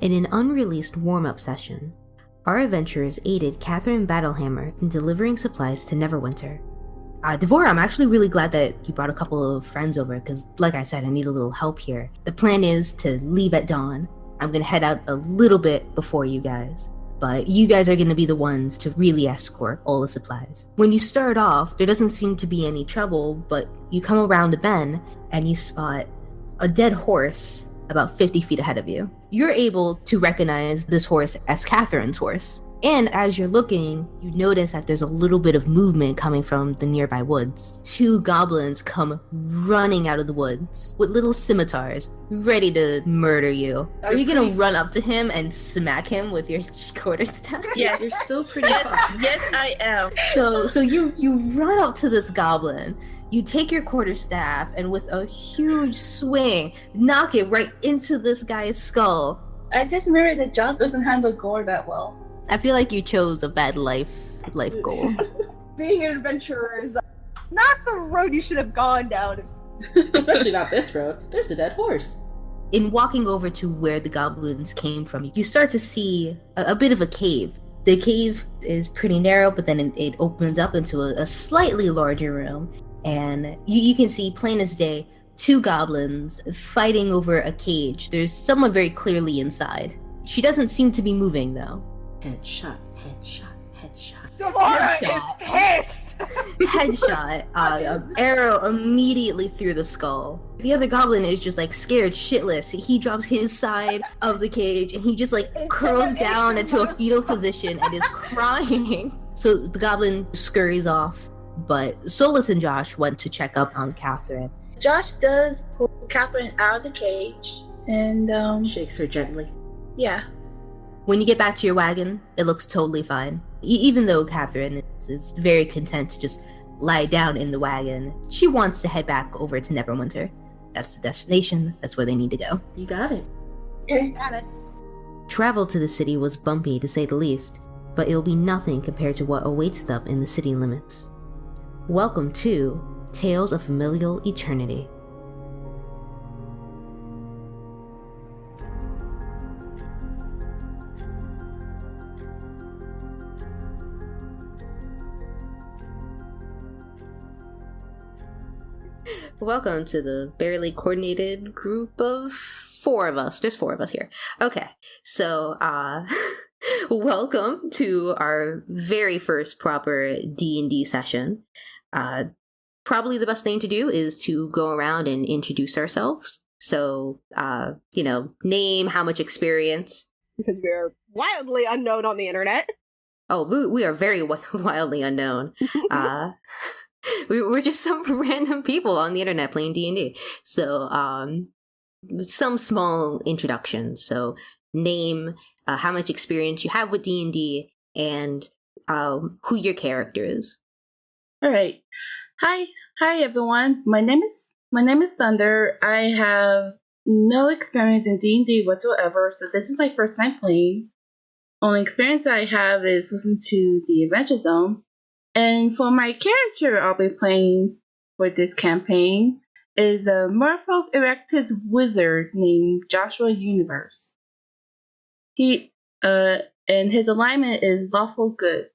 In an unreleased warm-up session, our adventurers aided Catherine Battlehammer in delivering supplies to Neverwinter. Devora, I'm actually really glad that you brought a couple of friends over, because like I said, I need a little help here. The plan is to leave at dawn. I'm going to head out a little bit before you guys, but you guys are going to be the ones to really escort all the supplies. When you start off, there doesn't seem to be any trouble, but you come around a bend and you spot a dead horse about 50 feet ahead of you. You're able to recognize this horse as Catherine's horse. And as you're looking, you notice that there's a little bit of movement coming from the nearby woods. 2 goblins come running out of the woods with little scimitars, ready to murder you. Are you gonna run up to him and smack him with your quarterstaff? Yeah, you're still pretty far. Yes, I am. So you run up to this goblin. You take your quarterstaff and with a huge swing, knock it right into this guy's skull. I just mirrored that Josh doesn't handle gore that well. I feel like you chose a bad life goal. Being an adventurer is not the road you should have gone down. Especially not this road. There's a dead horse. In walking over to where the goblins came from, you start to see a bit of a cave. The cave is pretty narrow, but then it opens up into a slightly larger room. And you can see, plain as day, 2 goblins fighting over a cage. There's someone very clearly inside. She doesn't seem to be moving, though. Headshot, headshot, headshot. Devora is pissed! Headshot. Arrow immediately through the skull. The other goblin is just like scared shitless. He drops his side of the cage and he just like curls down into a fetal position and is crying. So the goblin scurries off, but Solis and Josh went to check up on Catherine. Josh does pull Catherine out of the cage and shakes her gently. Yeah. When you get back to your wagon, it looks totally fine. Even though Catherine is very content to just lie down in the wagon, she wants to head back over to Neverwinter. That's the destination. That's where they need to go. You got it. Okay, got it. Travel to the city was bumpy, to say the least, but it'll be nothing compared to what awaits them in the city limits. Welcome to Tales of Familial Eternity. Welcome to the barely coordinated group of 4 of us. There's 4 of us here. Okay, so welcome to our very first proper D&D session. Probably the best thing to do is to go around and introduce ourselves. So, name, how much experience. Because we are wildly unknown on the internet. Oh, we are very wildly unknown. We're just some random people on the internet playing D&D. So, some small introductions. So, name, how much experience you have with D&D, and who your character is. All right. Hi everyone. My name is Thunder. I have no experience in D&D whatsoever, so this is my first time playing. Only experience I have is listening to the Adventure Zone. And for my character I'll be playing for this campaign is a Merfolk Erectus wizard named Joshua Universe. He and his alignment is lawful good.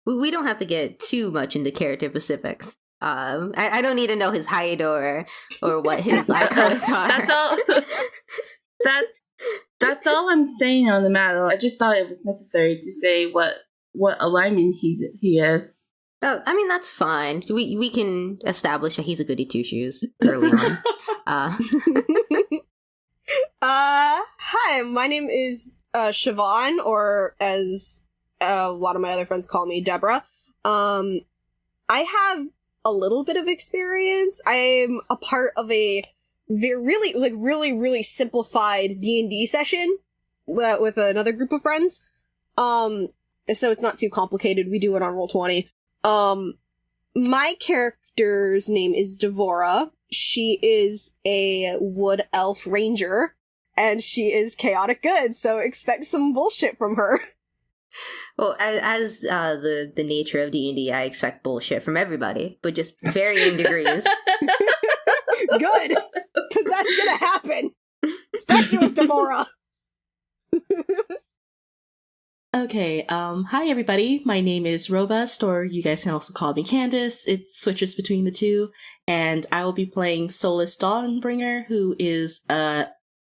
We don't have to get too much into character specifics. I don't need to know his height or what his icons are. That's all I'm saying on the matter. I just thought it was necessary to say what alignment he is. Oh, I mean, that's fine. We can establish that he's a goody two shoes early on. Hi, my name is Siobhan, or as a lot of my other friends call me, Deborah. I have a little bit of experience. I'm a part of a really simplified D&D session with another group of friends. So it's not too complicated. We do it on Roll20. My character's name is Devora. She is a wood elf ranger, and she is chaotic good, so expect some bullshit from her. Well, as the nature of D&D, I expect bullshit from everybody, but just varying degrees. Good, because that's gonna happen, especially with Devora. Okay, hi everybody. My name is Robust, or you guys can also call me Candace. It switches between the two, and I will be playing Solis Dawnbringer, who is a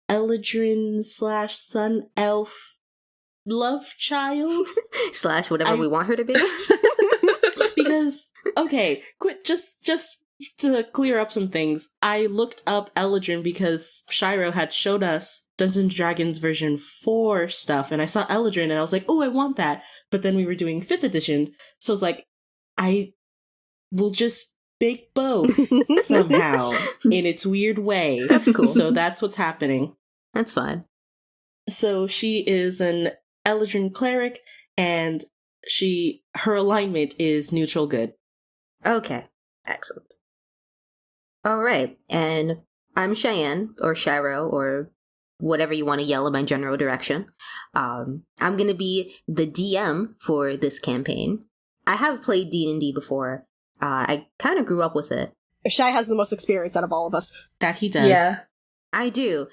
Eladrin / Sun Elf love child. / whatever we want her to be. Because, okay, just to clear up some things, I looked up Eladrin because Shiro had showed us Dungeons & Dragons version 4 stuff, and I saw Eladrin and I was like, oh, I want that. But then we were doing 5th edition, so I was like, I will just make both somehow in its weird way. That's cool. So that's what's happening. That's fine. So she is an Eladrin cleric, and her alignment is neutral good. Okay, excellent. All right, and I'm Cheyenne, or Shiro, or whatever you want to yell in my general direction. I'm going to be the DM for this campaign. I have played D&D before. I kind of grew up with it. Shy has the most experience out of all of us. That he does. Yeah. I do.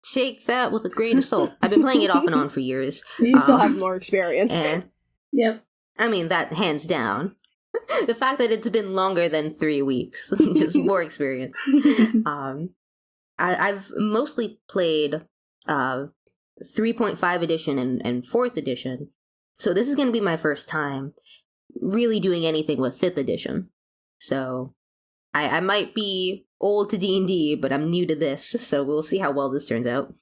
Take that with a grain of salt. I've been playing it off and on for years. You still have more experience. And, Yep. I mean, that hands down. The fact that it's been longer than 3 weeks, just more experience. I've mostly played 3.5 edition and 4th edition, so this is going to be my first time really doing anything with 5th edition. So I might be old to D&D, but I'm new to this, so we'll see how well this turns out.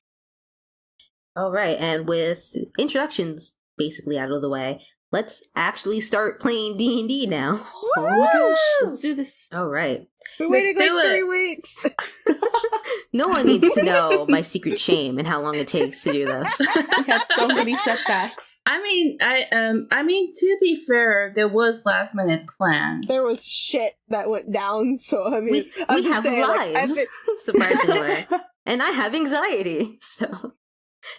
All right, and with introductions basically out of the way, let's actually start playing D&D now. Oh my gosh, let's do this. All right. We're waiting Let's do like it. 3 weeks. No one needs to know my secret shame and how long it takes to do this. We had so many setbacks. I mean, to be fair, there was last minute plans. There was shit that went down, so I mean, We I'm just have saying, like, I've lives, been- surprisingly. And I have anxiety, so...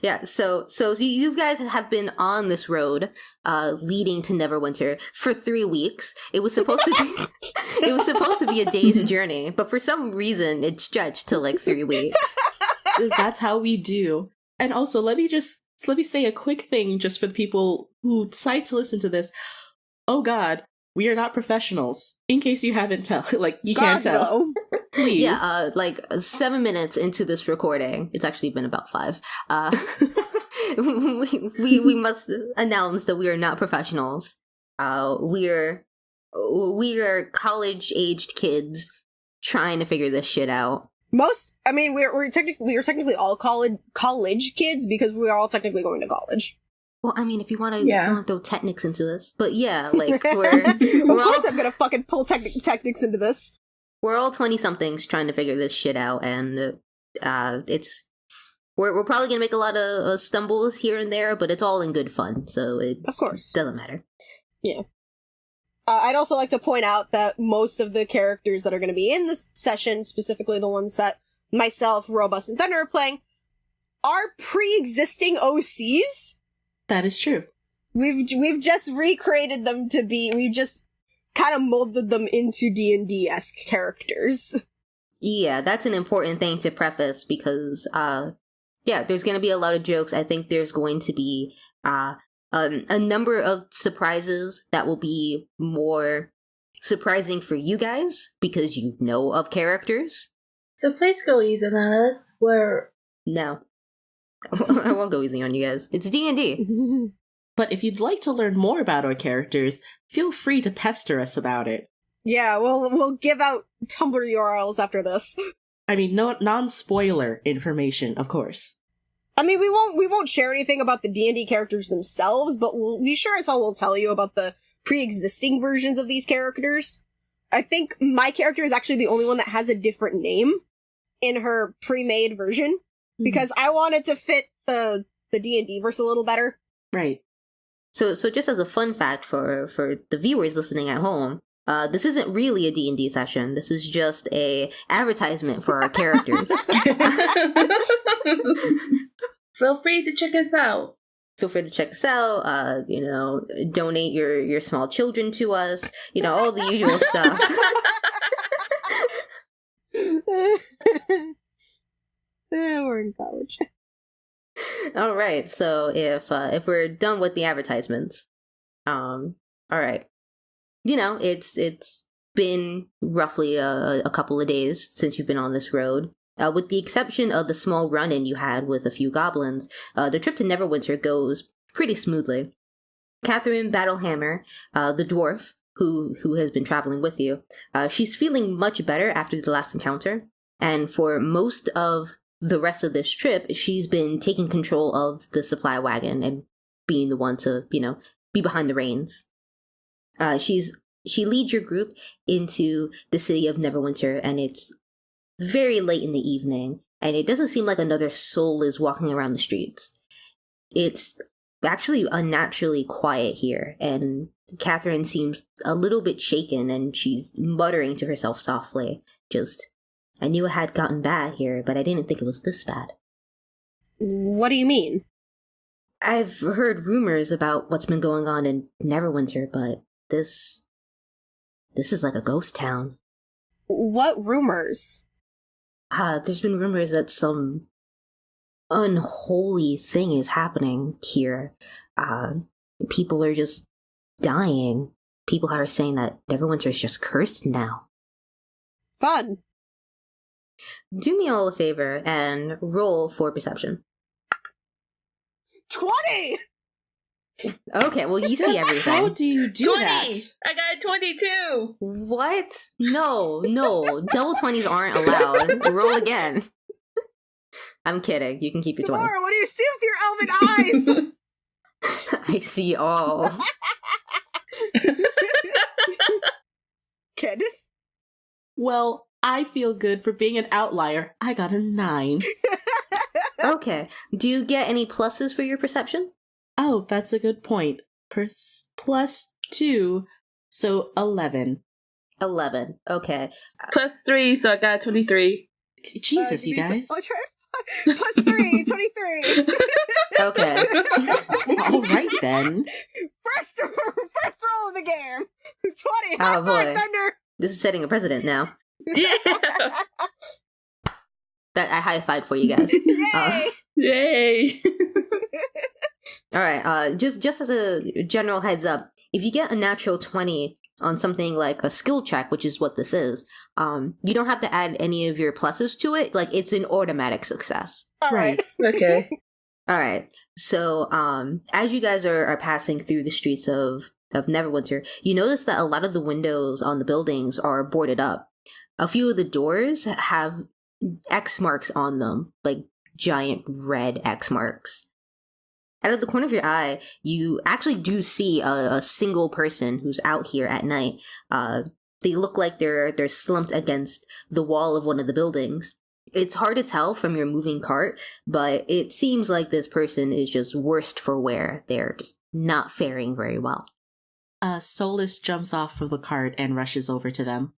Yeah, so you guys have been on this road leading to Neverwinter for 3 weeks. It was supposed to be a day's journey, but for some reason it stretched to like 3 weeks. That's how we do. And also, let me say a quick thing just for the people who decide to listen to this. Oh God, we are not professionals. In case you haven't can't tell. no. Please. Yeah, 7 minutes into this recording, it's actually been about 5. We must announce that we are not professionals. We are college-aged kids trying to figure this shit out. We're technically all college kids because we are all technically going to college. Well, I mean, if you want to throw technics into this, but yeah, like Of we're course, I'm gonna fucking pull technics into this. We're all 20-somethings trying to figure this shit out, and we're probably gonna make a lot of stumbles here and there, but it's all in good fun, so it Of course. doesn't matter. Yeah. I'd also like to point out that most of the characters that are going to be in this session, specifically the ones that myself, Robust, and Thunder are playing, are pre-existing OCs. That is true. We've just recreated them to be. We've just kind of molded them into D&D-esque characters. Yeah, that's an important thing to preface because, there's going to be a lot of jokes. I think there's going to be a number of surprises that will be more surprising for you guys because you know of characters. So please go easy on us. No. I won't go easy on you guys. It's D&D. But if you'd like to learn more about our characters, feel free to pester us about it. Yeah, we'll give out Tumblr URLs after this. I mean, no non-spoiler information, of course. I mean, we won't share anything about the D&D characters themselves, but we sure as hell will tell you about the pre-existing versions of these characters. I think my character is actually the only one that has a different name in her pre-made version, because I wanted to fit the D&D verse a little better. Right. So just as a fun fact for the viewers listening at home, this isn't really a D&D session. This is just a advertisement for our characters. Feel free to check us out. Feel free to check us out. Donate your small children to us. All the usual stuff. We're in college. All right. So if we're done with the advertisements, all right. It's been roughly a couple of days since you've been on this road. With the exception of the small run-in you had with a few goblins, the trip to Neverwinter goes pretty smoothly. Catherine Battlehammer, the dwarf who has been traveling with you, she's feeling much better after the last encounter, and for most of the rest of this trip, she's been taking control of the supply wagon and being the one to, be behind the reins. She leads your group into the city of Neverwinter, and it's very late in the evening, and it doesn't seem like another soul is walking around the streets. It's actually unnaturally quiet here, and Catherine seems a little bit shaken, and she's muttering to herself softly, I knew it had gotten bad here, but I didn't think it was this bad. What do you mean? I've heard rumors about what's been going on in Neverwinter, but this is like a ghost town. What rumors? There's been rumors that some unholy thing is happening here. People are just dying. People are saying that Neverwinter is just cursed now. Fun. Do me all a favor and roll for perception. 20! Okay, well, you see everything. How do you do 20! that? I got 22! What? No. Double 20s aren't allowed. Roll again. I'm kidding. You can keep your 20. Devora, what do you see with your elven eyes? I see all. Candace? Well, I feel good for being an outlier. I got a 9. Okay. Do you get any pluses for your perception? Oh, that's a good point. Plus 2, so 11. 11. Okay. Plus 3, so I got 23. Jesus, you guys. Oh, plus 3, 23. Okay. All right, then. First roll of the game. 20. Oh, High five, boy. Thunder. This is setting a precedent now. Yeah! That I high-fived for you guys. Yay. Yay! All right. Just as a general heads up, if you get a natural 20 on something like a skill check, which is what this is, you don't have to add any of your pluses to it. Like, it's an automatic success. All right. Okay. All right. So, as you guys are passing through the streets of Neverwinter, you notice that a lot of the windows on the buildings are boarded up. A few of the doors have X marks on them, like giant red X marks. Out of the corner of your eye, you actually do see a single person who's out here at night. They look like they're slumped against the wall of one of the buildings. It's hard to tell from your moving cart, but it seems like this person is just worst for wear. They're just not faring very well. Solis jumps off of the cart and rushes over to them.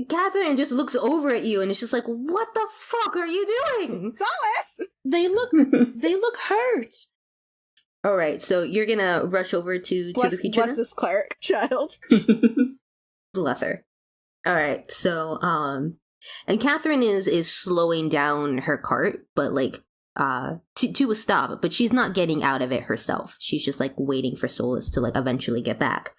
Catherine just looks over at you and it's just like, what the fuck are you doing? Solis! They look hurt. All right, so you're gonna rush over to the creature? Bless this cleric child. Bless her. All right, so and Catherine is slowing down her cart, but like to a stop. But she's not getting out of it herself. She's just like waiting for Solis to like eventually get back.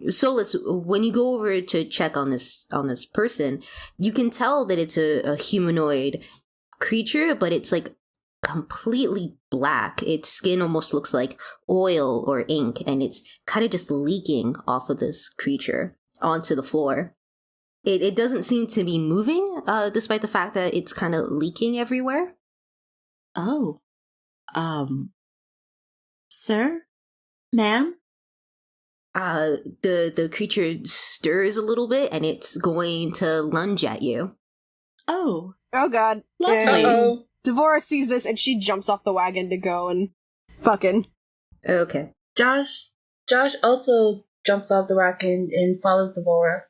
Solis, when you go over to check on this person, you can tell that it's a humanoid creature, but it's like completely black. Its skin almost looks like oil or ink, and it's kind of just leaking off of this creature onto the floor. It doesn't seem to be moving, despite the fact that it's kind of leaking everywhere. Oh. Sir? Ma'am? The creature stirs a little bit, and it's going to lunge at you. Oh. Oh god. Lovely. Uh-oh. Devora sees this and she jumps off the wagon to go and fucking. Okay. Josh also jumps off the wagon and follows Devora.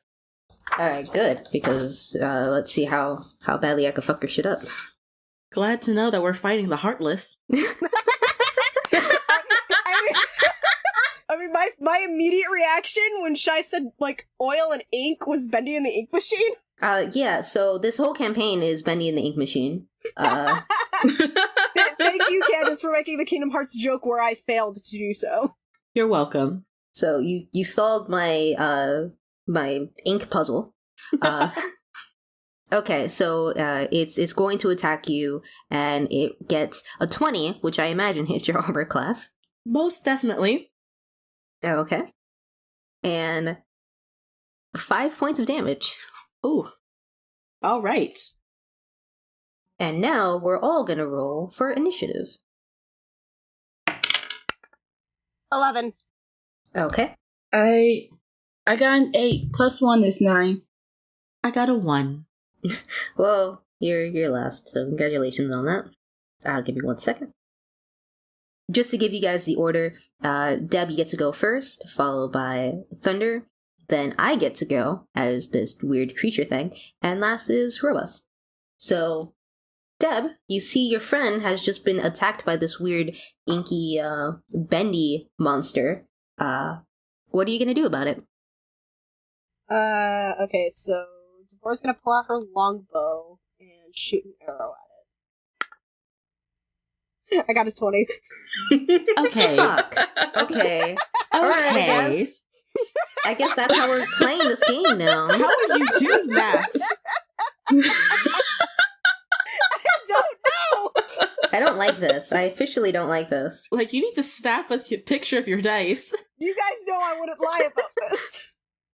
Alright, good, because let's see how badly I can fuck her shit up. Glad to know that we're fighting the Heartless. I mean, my immediate reaction when Shai said, like, oil and ink was Bendy and the Ink Machine. Yeah, so this whole campaign is Bendy and the Ink Machine. Thank you, Candace, for making the Kingdom Hearts joke where I failed to do so. You're welcome. So you solved my my ink puzzle. Okay, so it's going to attack you, and it gets a 20, which I imagine hits your armor class. Most definitely. Okay. And 5 points of damage. Ooh. All right. And now we're all gonna roll for initiative. 11. Okay. I got an 8. Plus 1 is 9. I got a 1. Well, you're last, so congratulations on that. I'll give you 1 second. Just to give you guys the order, Deb, you get to go first, followed by Thunder. Then I get to go as this weird creature thing, and last is Robust. So, Deb, you see your friend has just been attacked by this weird, inky, bendy monster. What are you gonna do about it? Okay, so Devora's gonna pull out her longbow and shoot an arrow at it. I got a 20. Okay. Fuck. Okay. Alright, I guess that's how we're playing this game now. How are you doing that? I don't know! I don't like this. I officially don't like this. Like, you need to snap us a picture of your dice. You guys know I wouldn't lie about this.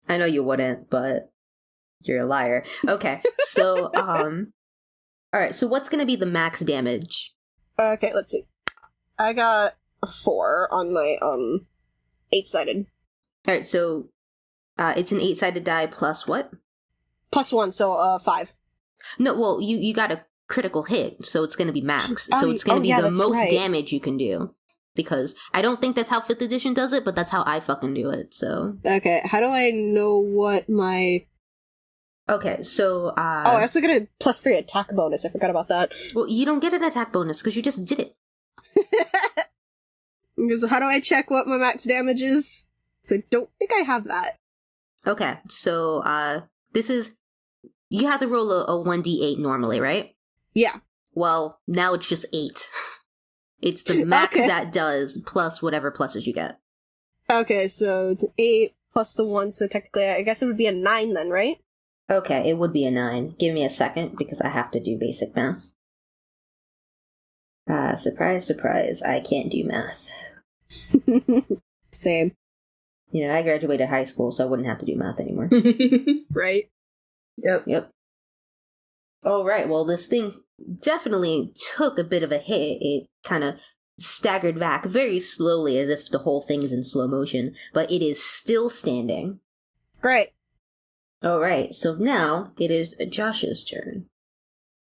I know you wouldn't, but you're a liar. Okay, so, alright, so what's gonna be the max damage? Okay, let's see. I got a 4 on my, 8-sided. Alright, so, it's an 8-sided die plus what? Plus 1, so, 5. No, well, you got a critical hit, so it's gonna be max. So it's gonna be the most damage you can do. Because I don't think that's how 5th edition does it, but that's how I fucking do it, so. Okay, how do I know what my... Okay, so, I also get a +3 attack bonus, I forgot about that. Well, you don't get an attack bonus, because you just did it. Because how do I check what my max damage is? So I don't think I have that. Okay, so, this is... You have to roll a 1d8 normally, right? Yeah. Well, now it's just 8. It's the max that does, plus whatever pluses you get. Okay, so it's 8 plus the 1, so technically I guess it would be a 9 then, right? Okay, it would be a 9. Give me a second, because I have to do basic math. Surprise, surprise, I can't do math. Same. You know, I graduated high school, so I wouldn't have to do math anymore. Right? Yep. Alright, well, this thing definitely took a bit of a hit. It kind of staggered back very slowly as if the whole thing is in slow motion, but it is still standing. Great. Alright, so now it is Josh's turn.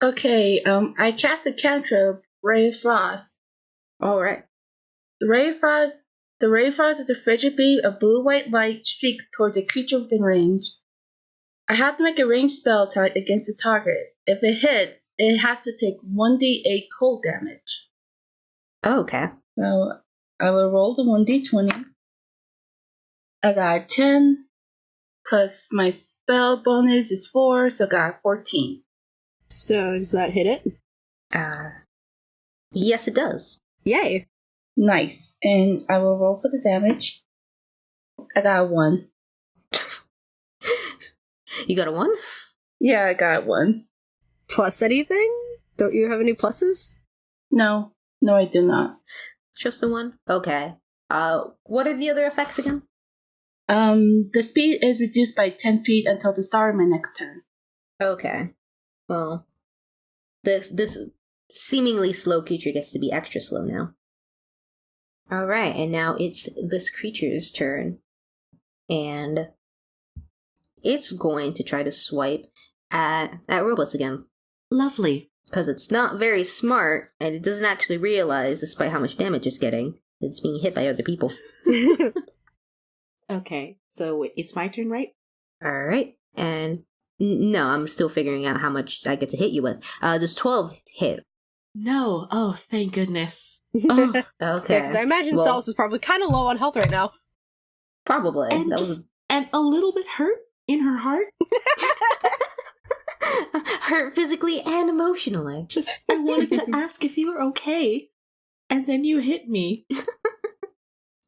Okay, I cast a cantrip, Ray of Frost. Alright. The Ray of Frost is a frigid beam of blue-white light streaks towards a creature within range. I have to make a ranged spell attack against the target. If it hits, it has to take 1d8 cold damage. Okay. So I will roll the 1d20. I got 10, plus my spell bonus is 4, so I got 14. So does that hit it? Yes, it does. Yay. Nice. And I will roll for the damage. I got 1. You got a 1? Yeah, I got 1. Plus anything? Don't you have any pluses? No, I do not. Just the 1? Okay. What are the other effects again? The speed is reduced by 10 feet until the start of my next turn. Okay. Well, this seemingly slow creature gets to be extra slow now. Alright, and now it's this creature's turn. And it's going to try to swipe at Robust again. Lovely. Because it's not very smart, and it doesn't actually realize, despite how much damage it's getting, it's being hit by other people. Okay, so it's my turn, right? Alright, and no, I'm still figuring out how much I get to hit you with. Does 12 hit? No. Oh, thank goodness. Oh, Okay. Because I imagine Solis is probably kind of low on health right now. Probably. and That just and a little bit hurt in her heart. hurt physically and emotionally. Just, I wanted to ask if you were okay, and then you hit me.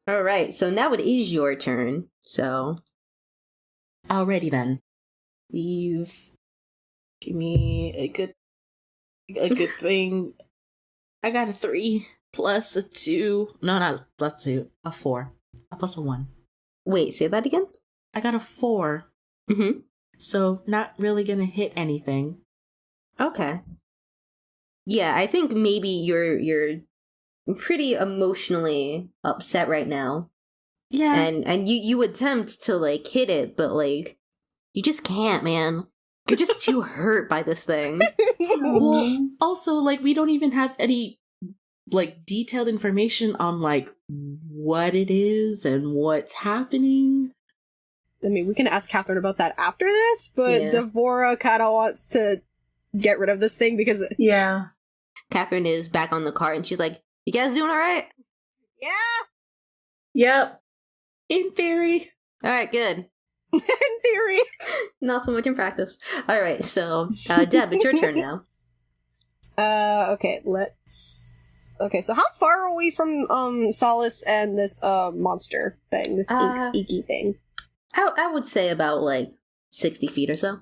All right, so now it is your turn. So, Alrighty then. Please give me a good thing. I got a 3 plus a 2. No, not plus 2. A 4. A plus a 1. wait, say that again? I got a 4. Mm-hmm. So not really gonna hit anything. Okay. Yeah, I think maybe you're pretty emotionally upset right now. Yeah. And you attempt to like hit it, but like you just can't, man. You're just too hurt by this thing. Well, also, like, we don't even have any, like, detailed information on, like, what it is and what's happening. I mean, we can ask Catherine about that after this, but Yeah. Devora kind of wants to get rid of this thing because... Yeah. Catherine is back on the cart and she's like, "You guys doing all right?" Yeah! Yep. In theory. All right, good. In theory. Not so much in practice. All right, so Deb, it's your turn now. Okay, let's... Okay, so how far are we from, Solis and this, monster thing? This inky thing? I would say about like 60 feet or so.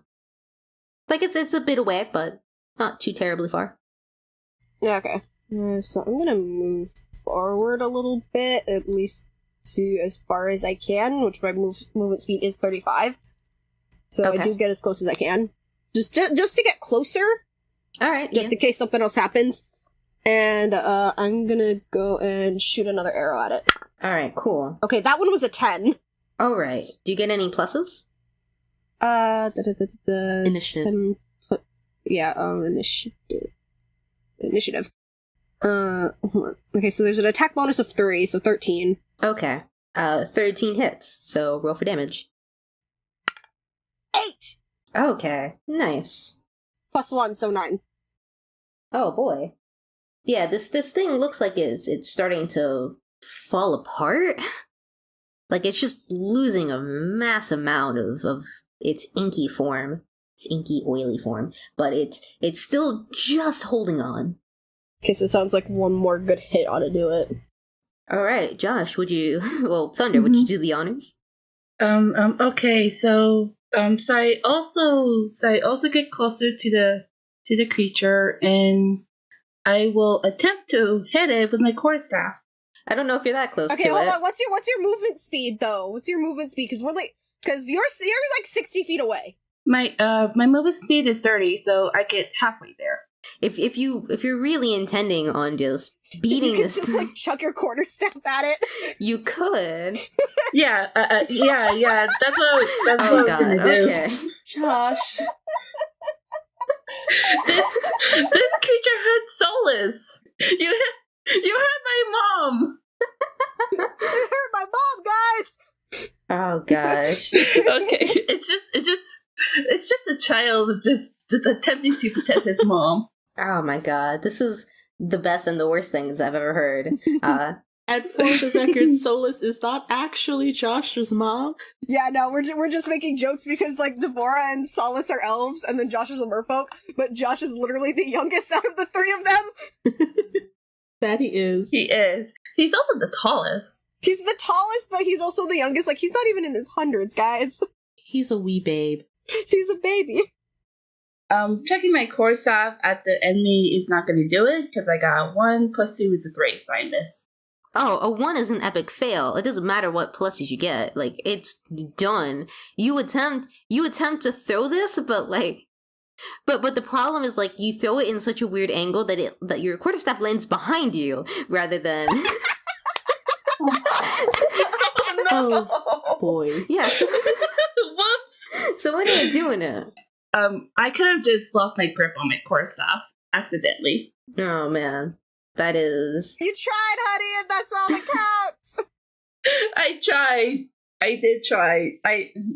Like it's a bit away, but not too terribly far. Yeah, okay. So I'm gonna move forward a little bit, at least to as far as I can, which my movement speed is 35. So Okay. I do get as close as I can. Just to get closer, All right, just in case something else happens. And I'm gonna go and shoot another arrow at it. All right, cool. Okay, that one was a 10. All right. Do you get any pluses? Initiative. Initiative. Hold on. Okay, so there's an attack bonus of 3, so 13. Okay. 13 hits. So roll for damage. 8! Okay. Nice. Plus 1, so 9. Oh boy. Yeah, this thing looks like it's starting to fall apart. Like it's just losing a mass amount of its inky form. Its inky, oily form. But it's still just holding on. Okay, so it sounds like one more good hit ought to do it. Alright, Josh, would you Thunder, would you do the honors? Okay, so I also get closer to the creature, and I will attempt to hit it with my quarterstaff. I don't know if you're that close Okay, to hold it. on. What's your movement speed though? What's your movement speed? Because you're like 60 feet away. My movement speed is 30, so I get halfway there. If you're really intending on just beating you could this, just like chuck your quarterstaff at it. you could. Yeah, yeah. That's what I Oh was god. gonna do. Okay. Josh. This creature hurt Solis. You hurt my mom. It hurt my mom, guys. Oh gosh. Okay, it's just a child just attempting to protect his mom. Oh my god. This is the best and the worst things I've ever heard. And for the record, Solis is not actually Josh's mom. Yeah, no, we're just making jokes because like Devora and Solis are elves, and then Josh is a merfolk. But Josh is literally the youngest out of the 3 of them. That he is. He is. He's also the tallest. He's the tallest, but he's also the youngest. Like he's not even in his hundreds, guys. He's a wee babe. He's a baby. Checking my core staff at the enemy is not going to do it because I got 1 plus 2 is a 3, so I missed. Oh, a 1 is an epic fail. It doesn't matter what pluses you get. Like, it's done. You attempt to throw this, but like, but the problem is like you throw it in such a weird angle that your quarterstaff lands behind you rather than. Oh boy. Yes. Whoops. So what are you doing it? I could have just lost my grip on my core staff accidentally. Oh man, that is. You tried, honey, and that's all that counts. I tried. I did try.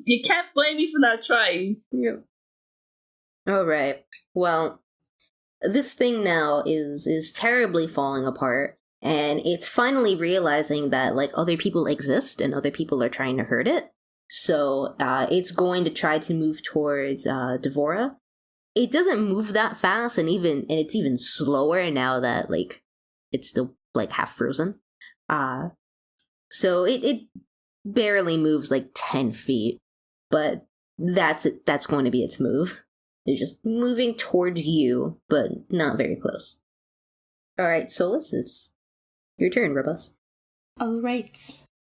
You can't blame me for not trying. Yep. All right. Well, this thing now is terribly falling apart, and it's finally realizing that like other people exist and other people are trying to hurt it. So it's going to try to move towards Devora. it doesn't move that fast, and it's even slower now that like it's still like half frozen. So it barely moves like 10 feet, but that's going to be its move. It's just moving towards you, but not very close. All right, Solis, it's your turn, Robust. All right.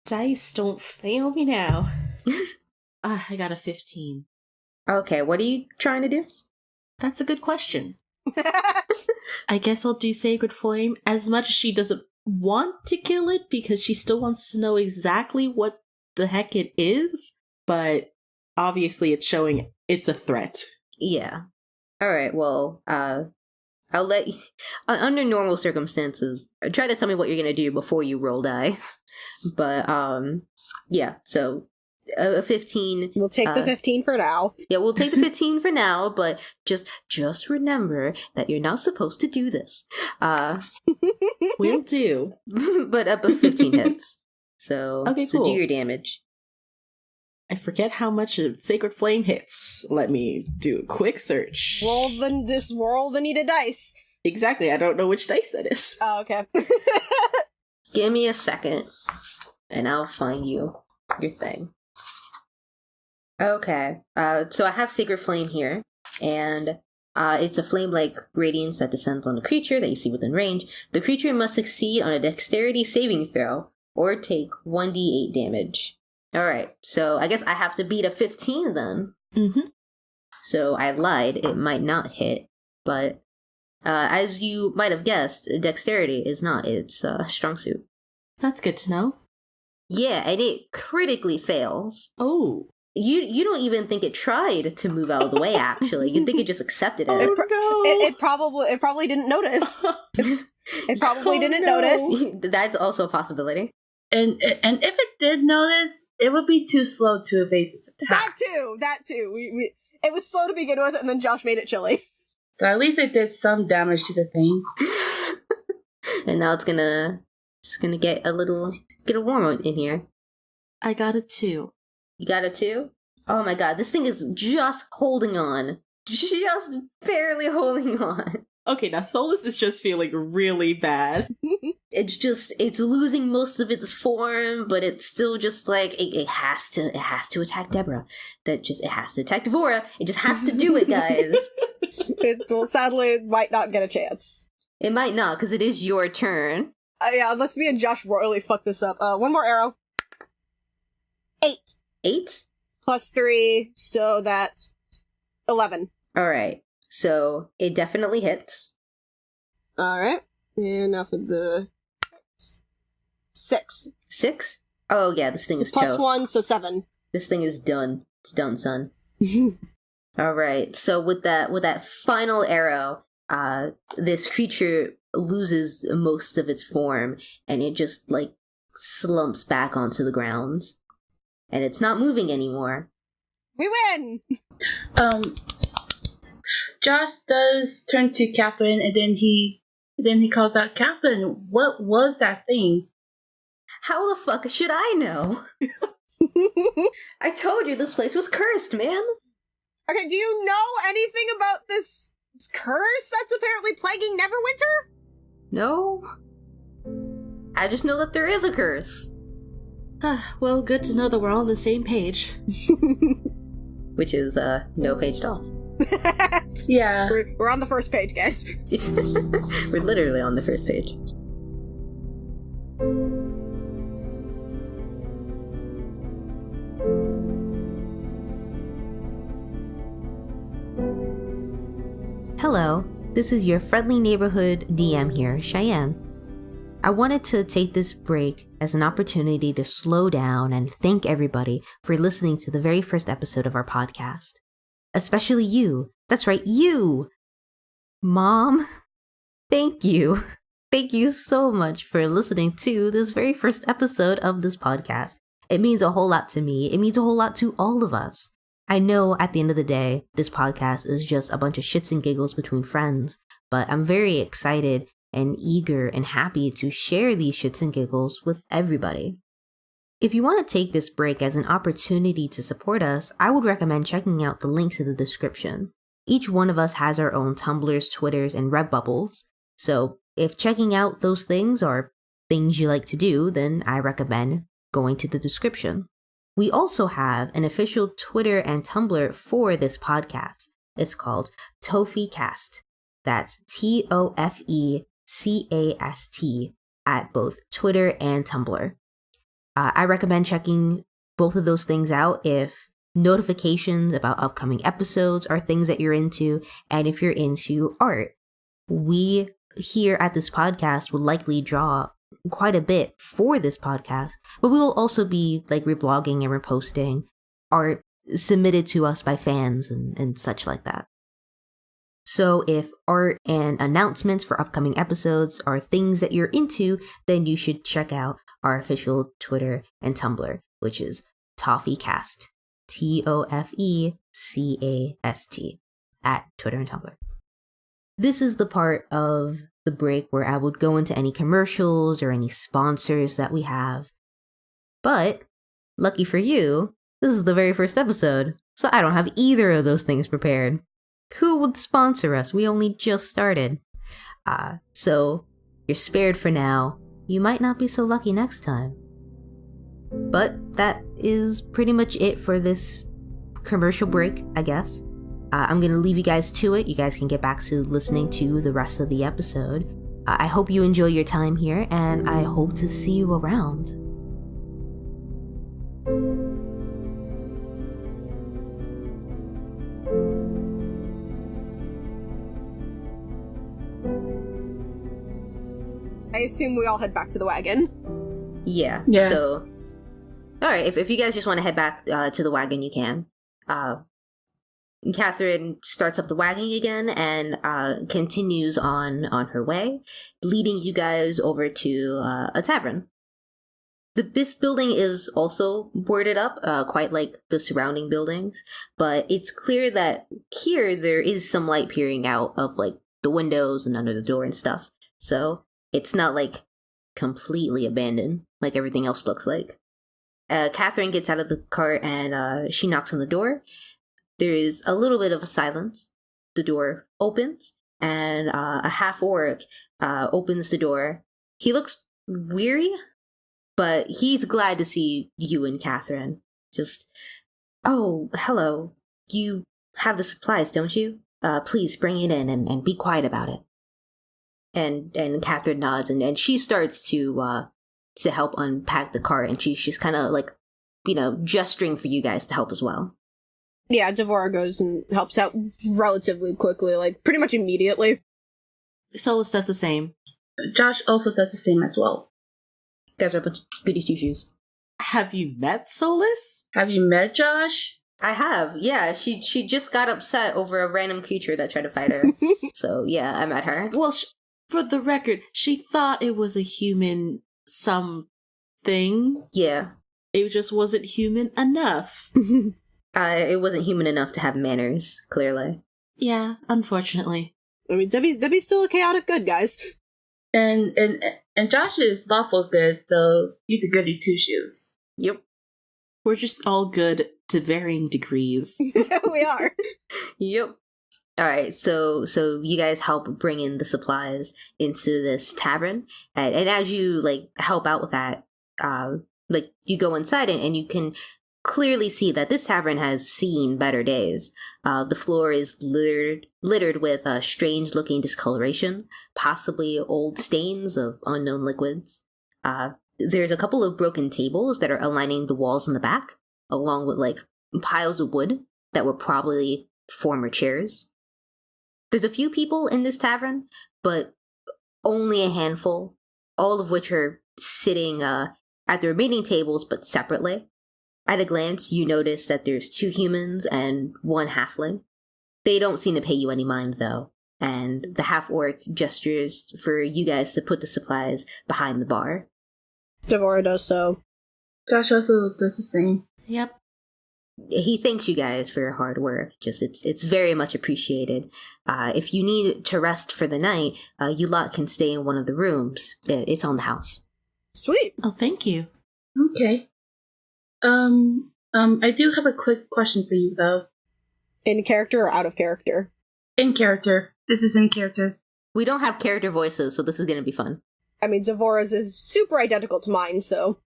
Dice, don't fail me now. I got a 15. Okay, what are you trying to do? That's a good question. I guess I'll do Sacred Flame, as much as she doesn't want to kill it, because she still wants to know exactly what the heck it is, but obviously it's showing it's a threat. Yeah. All right, well, I'll let you, under normal circumstances, try to tell me what you're gonna do before you roll die. But, yeah, so a 15. We'll take the 15 for now. Yeah, we'll take the 15 for now, but just remember that you're not supposed to do this. Will do. But up of 15 hits. So, okay, so cool. do your damage. I forget how much a Sacred Flame hits. Let me do a quick search. Roll the needed dice. Exactly, I don't know which dice that is. Oh, okay. Give me a second, and I'll find you your thing. Okay, so I have Sacred Flame here, and it's a flame-like radiance that descends on the creature that you see within range. The creature must succeed on a dexterity saving throw, or take 1d8 damage. Alright, so I guess I have to beat a 15 then. Mm-hmm. So I lied, it might not hit, but as you might have guessed, dexterity is not its strong suit. That's good to know. Yeah, and it critically fails. Oh. You don't even think it tried to move out of the way, actually. You think it just accepted it. It probably didn't notice. It probably didn't notice. That's also a possibility. And if it did notice, it would be too slow to evade this attack. That too. It was slow to begin with, and then Josh made it chilly. So at least it did some damage to the thing. And now it's gonna get a warm in here. I got a 2. You got a 2? Oh my god, this thing is just holding on. Just barely holding on. Okay, now Solis is just feeling really bad. It's losing most of its form, but it's still just like, it has to attack Deborah. It has to attack Devora. It just has to do it, guys. Sadly, it might not get a chance. It might not, because it is your turn. Yeah, unless me and Josh royally fuck this up. One more arrow. 8. 8? Plus 3, so that's 11. Alright, so it definitely hits. Alright, and now for the 6. 6? Oh yeah, this thing is plus toast. 1, so 7. This thing is done. It's done, son. Alright, so with that final arrow, this creature loses most of its form, and it just, like, slumps back onto the ground. And it's not moving anymore. We win! Josh does turn to Catherine, and then he calls out, Catherine, what was that thing? How the fuck should I know? I told you this place was cursed, man. Okay, do you know anything about this curse that's apparently plaguing Neverwinter? No. I just know that there is a curse. Well, good to know that we're all on the same page. Which is, no page at all. Yeah. We're on the first page, guys. We're literally on the first page. Hello, this is your friendly neighborhood DM here, Cheyenne. I wanted to take this break as an opportunity to slow down and thank everybody for listening to the very first episode of our podcast. Especially you. That's right, you! Mom, thank you. Thank you so much for listening to this very first episode of this podcast. It means a whole lot to me. It means a whole lot to all of us. I know at the end of the day, this podcast is just a bunch of shits and giggles between friends, but I'm very excited and eager and happy to share these shits and giggles with everybody. If you want to take this break as an opportunity to support us, I would recommend checking out the links in the description. each one of us has our own Tumblrs, Twitters, and Redbubbles. So if checking out those things are things you like to do, then I recommend going to the description. We also have an official Twitter and Tumblr for this podcast. It's called TofeCast. That's TofeCast at both Twitter and Tumblr. I recommend checking both of those things out if notifications about upcoming episodes are things that you're into, and if you're into art. We here at this podcast will likely draw quite a bit for this podcast, but we will also be like reblogging and reposting art submitted to us by fans and such like that. So if art and announcements for upcoming episodes are things that you're into, then you should check out our official Twitter and Tumblr, which is TofeCast, TofeCast at Twitter and Tumblr. This is the part of the break where I would go into any commercials or any sponsors that we have. But, lucky for you, this is the very first episode, so I don't have either of those things prepared. Who would sponsor us? We only just started. So, you're spared for now. You might not be so lucky next time. But that is pretty much it for this commercial break, I guess. I'm going to leave you guys to it. You guys can get back to listening to the rest of the episode. I hope you enjoy your time here, and I hope to see you around. I assume we all head back to the wagon. Yeah. Yeah. So, all right. If you guys just want to head back to the wagon, you can. Catherine starts up the wagon again and continues on her way, leading you guys over to a tavern. This building is also boarded up, quite like the surrounding buildings, but it's clear that here there is some light peering out of like the windows and under the door and stuff. So it's not like completely abandoned like everything else looks like. Catherine gets out of the cart and she knocks on the door. There is a little bit of a silence. The door opens, and a half-orc opens the door. He looks weary, but he's glad to see you and Catherine. Just, oh, hello. You have the supplies, don't you? Please bring it in and be quiet about it. And Catherine nods, and she starts to help unpack the cart, and she's kind of like, gesturing for you guys to help as well. Yeah, Devora goes and helps out relatively quickly, like pretty much immediately. Solis does the same. Josh also does the same as well. You guys are a bunch of goody two-shoes. Have you met Solis? Have you met Josh? I have, yeah. She just got upset over a random creature that tried to fight her. So, yeah, I met her. Well, for the record, she thought it was a human something. Yeah. It just wasn't human enough. It wasn't human enough to have manners, clearly. Yeah, unfortunately. I mean, Debbie's still a chaotic good, guys. And Josh is lawful good, so he's a goody two shoes. Yep. We're just all good to varying degrees. We are. Yep. All right, so you guys help bring in the supplies into this tavern, and as you help out with that, you go inside and you can clearly see that this tavern has seen better days. The floor is littered with strange-looking discoloration, possibly old stains of unknown liquids. There's a couple of broken tables that are aligning the walls in the back, along with piles of wood that were probably former chairs. There's a few people in this tavern, but only a handful, all of which are sitting at the remaining tables, but separately. At a glance, you notice that there's 2 humans and 1 halfling. They don't seem to pay you any mind, though, and the half-orc gestures for you guys to put the supplies behind the bar. Devora does so. Josh also does the same. Yep. He thanks you guys for your hard work. It's very much appreciated. If you need to rest for the night, you lot can stay in one of the rooms. It's on the house. Sweet. Oh, thank you. Okay. I do have a quick question for you, though. In character or out of character? In character. This is in character. We don't have character voices, so this is gonna be fun. I mean, Devora's is super identical to mine, so...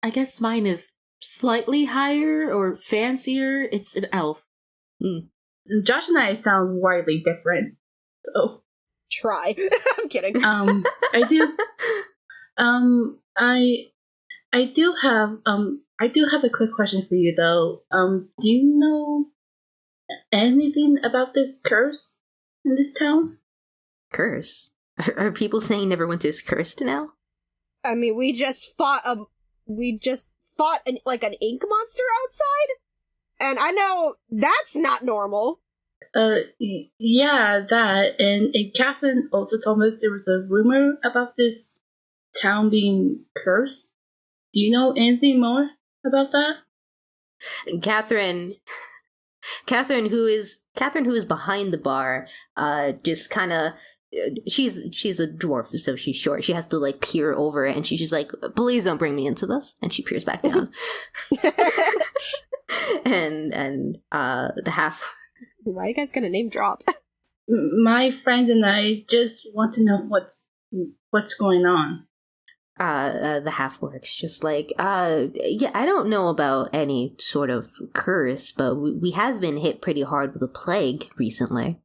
I guess mine is slightly higher or fancier. It's an elf. Josh and I sound widely different. So Try. I'm kidding. I do I do have a quick question for you though. Do you know anything about this curse in this town? Curse? Are people saying Neverwinter's cursed now? I mean, we just fought an ink monster outside? And I know that's not normal. Yeah, that. And Catherine also told us there was a rumor about this town being cursed. Do you know anything more about that? Catherine, who is behind the bar, just kind of. She's a dwarf, so she's short. She has to like peer over it, and she's just like, "Please don't bring me into this." And she peers back down. and the half. Why are you guys gonna name drop? My friends and I just want to know what's going on. The half works just like, yeah, I don't know about any sort of curse, but we have been hit pretty hard with a plague recently.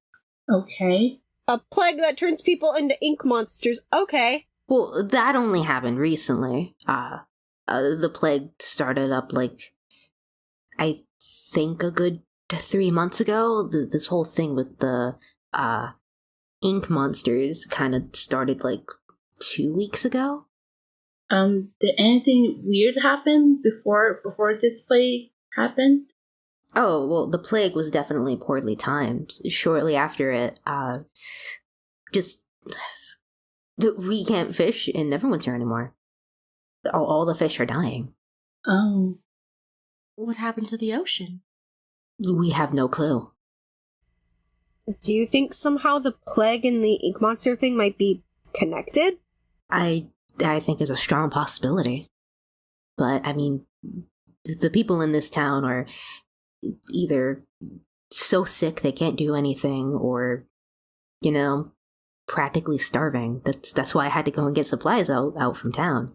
Okay. A plague that turns people into ink monsters. Okay. Well, that only happened recently. The plague started up like, I think a good 3 months ago. This whole thing with the ink monsters kind of started like 2 weeks ago. Did anything weird happen before this plague happened? Oh, well, the plague was definitely poorly timed. Shortly after it, we can't fish in Neverwinter anymore. All the fish are dying. Oh. What happened to the ocean? We have no clue. Do you think somehow the plague and the ink monster thing might be connected? I think is a strong possibility. But, I mean, the people in this town are either so sick they can't do anything or, practically starving. That's why I had to go and get supplies out from town.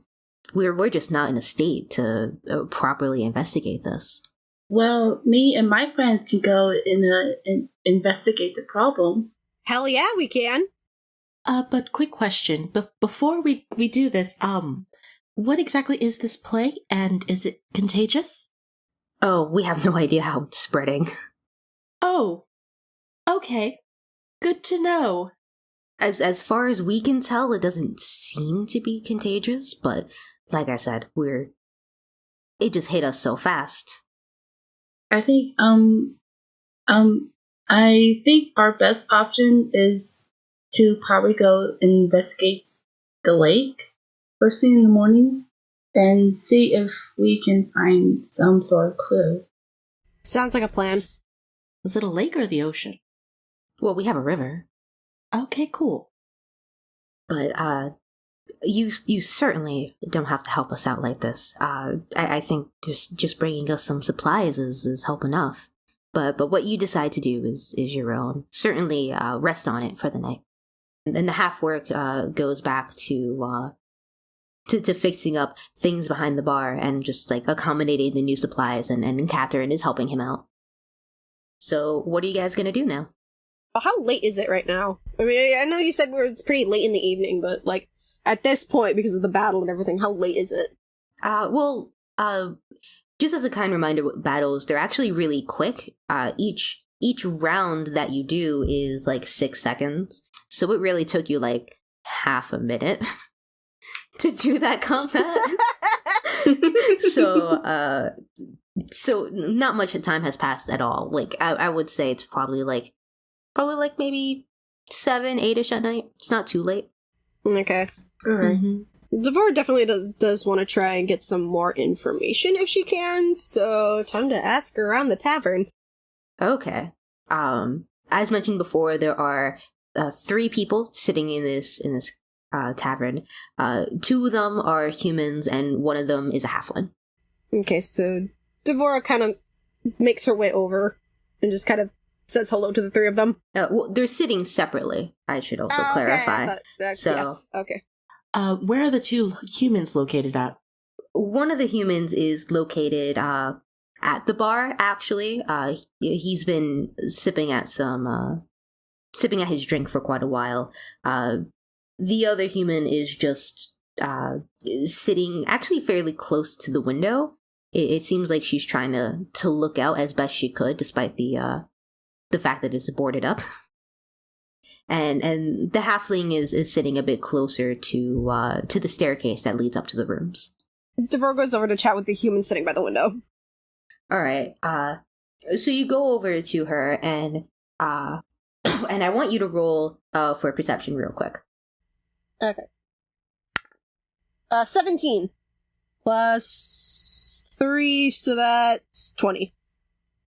We're just not in a state to properly investigate this. Well, me and my friends can go and investigate the problem. Hell yeah, we can. But quick question. Before we do this, what exactly is this plague, and is it contagious? Oh, we have no idea how it's spreading. Oh, okay. Good to know. As far as we can tell, it doesn't seem to be contagious, but like I said, it just hit us so fast. I think our best option is to probably go investigate the lake first thing in the morning and see if we can find some sort of clue. Sounds like a plan. Was it a lake or the ocean? Well, we have a river. Okay, cool. But, you certainly don't have to help us out like this. I think just bringing us some supplies is help enough. But what you decide to do is your own. Certainly, rest on it for the night. And then the half work, goes back to fixing up things behind the bar and just like accommodating the new supplies, and Catherine is helping him out. So what are you guys gonna do now? How late is it right now? I mean, I know you said it's pretty late in the evening, but like at this point, because of the battle and everything, how late is it? Just as a kind reminder, battles, they're actually really quick. Each round that you do is like 6 seconds. So it really took you like half a minute to do that combat. So not much time has passed at all. Like I would say it's probably like maybe 7, 8-ish at night. It's not too late. Okay. Mm-hmm. Devora definitely does want to try and get some more information if she can, so time to ask around the tavern. Okay. As mentioned before, there are 3 people sitting in this tavern. 2 of them are humans, and 1 of them is a halfling. Okay, so Devora kind of makes her way over and just kind of says hello to the three of them. Well, they're sitting separately, I should also clarify. Okay. Where are the two humans located at? One of the humans is located at the bar, actually. He's been sipping at his drink for quite a while. The other human is just sitting actually fairly close to the window. It seems like she's trying to look out as best she could, despite the fact that it's boarded up. And the halfling is sitting a bit closer to the staircase that leads up to the rooms. Devora goes over to chat with the human sitting by the window. All right. So you go over to her, and and I want you to roll for perception real quick. Okay. 17 plus 3, so that's 20.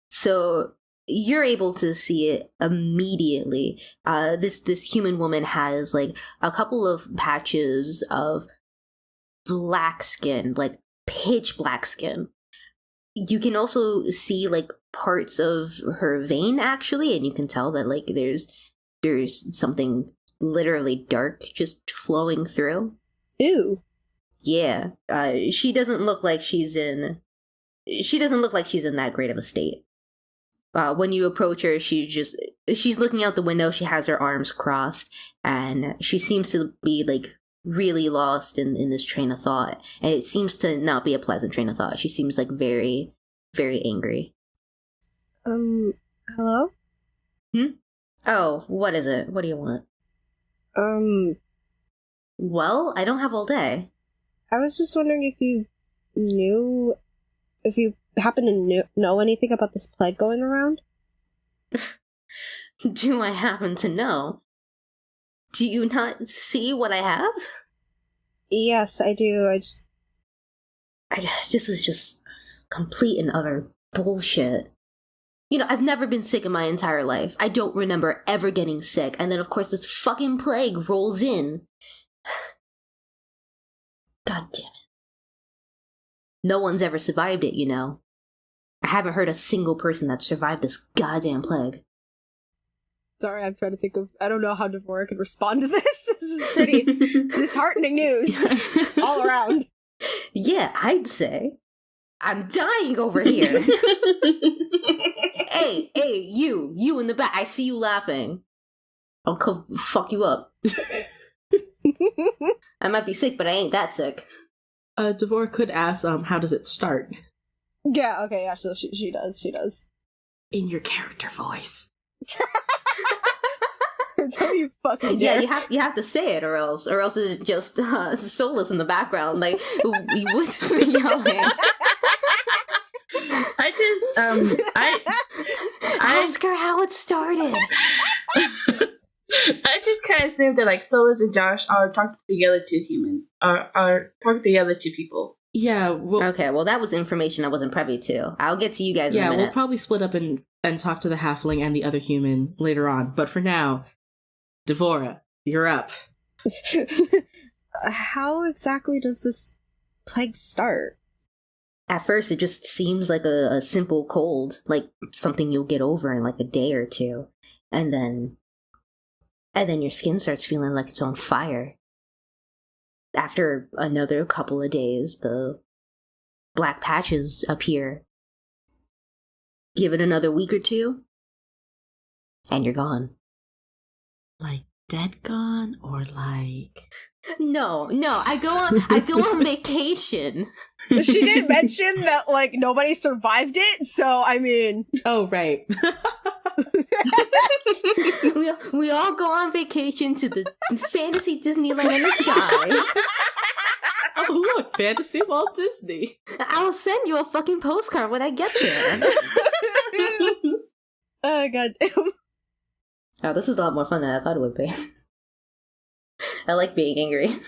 So you're able to see it immediately. This human woman has like a couple of patches of black skin, like pitch black skin. You can also see like parts of her vein actually, and you can tell that like there's something literally dark just flowing through. Ew. Yeah. She doesn't look like she's in that great of a state. When you approach her, she's looking out the window. She has her arms crossed, and she seems to be like really lost in this train of thought. And it seems to not be a pleasant train of thought. She seems like very, very angry. Hello? Oh, what is it? What do you want? Well, I don't have all day. I was just wondering if you happen to know anything about this plague going around? Do I happen to know? Do you not see what I have? Yes, I do. This is just complete and utter bullshit. You know, I've never been sick in my entire life. I don't remember ever getting sick. And then, of course, this fucking plague rolls in. God damn it. No one's ever survived it, you know. I haven't heard a single person that survived this goddamn plague. Sorry, I'm trying to think of... I don't know how Devora could respond to this. This is pretty disheartening news all around. Yeah, I'd say. I'm dying over here. Hey, you in the back. I see you laughing. I'll fuck you up. I might be sick, but I ain't that sick. Devora could ask, how does it start? Yeah, okay, yeah, so she does. In your character voice. Don't you fucking Yeah, dare. you have to say it, or else it's just Solis in the background, like whispering, yelling. Ask her how it started. I just kind of assumed that like Solis and Josh are talking to the other two humans, are talking to the other two people. Yeah. Okay, well that was information I wasn't privy to. I'll get to you guys in a minute. Yeah, we'll probably split up and talk to the halfling and the other human later on. But for now, Devora, you're up. How exactly does this plague start? At first, it just seems like a simple cold, like something you'll get over in like a day or two. And then your skin starts feeling like it's on fire. After another couple of days, the black patches appear. Give it another week or two, and you're gone. Like dead gone, or like... No, I go on vacation. She did mention that, like, nobody survived it, so, I mean... Oh, right. we all go on vacation to the fantasy Disneyland in the sky. Oh, look, fantasy Walt Disney. I'll send you a fucking postcard when I get there. Oh, goddamn. Oh, this is a lot more fun than I thought it would be. I like being angry.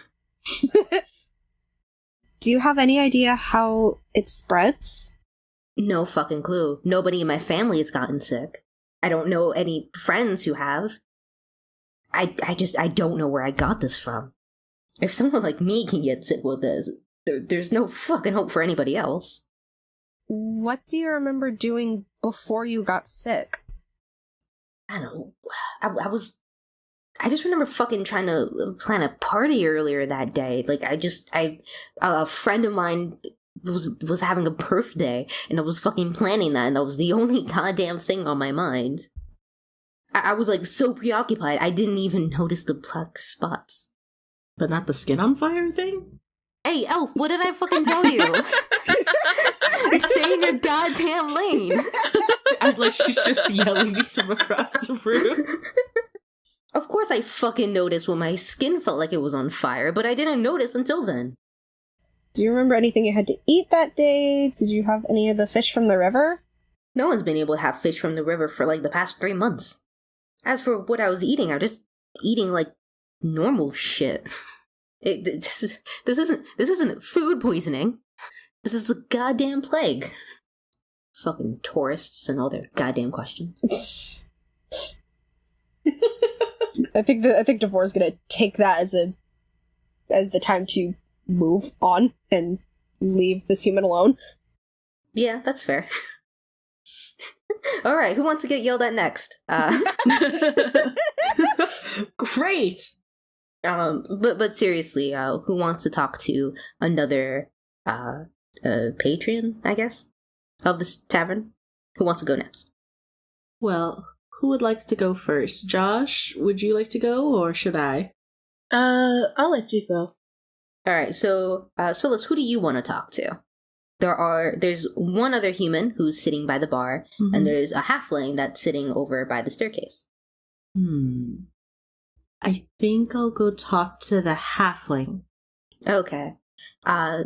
Do you have any idea how it spreads? No fucking clue. Nobody in my family has gotten sick. I don't know any friends who have. I don't know where I got this from. If someone like me can get sick with this, there's no fucking hope for anybody else. What do you remember doing before you got sick? I don't know. I just remember fucking trying to plan a party earlier that day. Like, a friend of mine was having a birthday, and I was fucking planning that, and that was the only goddamn thing on my mind. I was like so preoccupied, I didn't even notice the black spots. But not the skin on fire thing? Hey, Elf, what did I fucking tell you? Stay in your goddamn lane. I'm like, she's just yelling these from across the room. Of course I fucking noticed when my skin felt like it was on fire, but I didn't notice until then. Do you remember anything you had to eat that day? Did you have any of the fish from the river? No one's been able to have fish from the river for like the past 3 months. As for what I was eating, I was just eating like normal shit. This isn't food poisoning. This is a goddamn plague. Fucking tourists and all their goddamn questions. I think Devora's gonna take that as the time to move on and leave this human alone. Yeah, that's fair. All right, who wants to get yelled at next? Great. But seriously, who wants to talk to another patron, I guess, of this tavern? Who wants to go next? Well, who would like to go first? Josh, would you like to go, or should I? I'll let you go. All right, so Solis, who do you want to talk to? There's one other human who's sitting by the bar, and there's a halfling that's sitting over by the staircase. I think I'll go talk to the halfling. Okay. I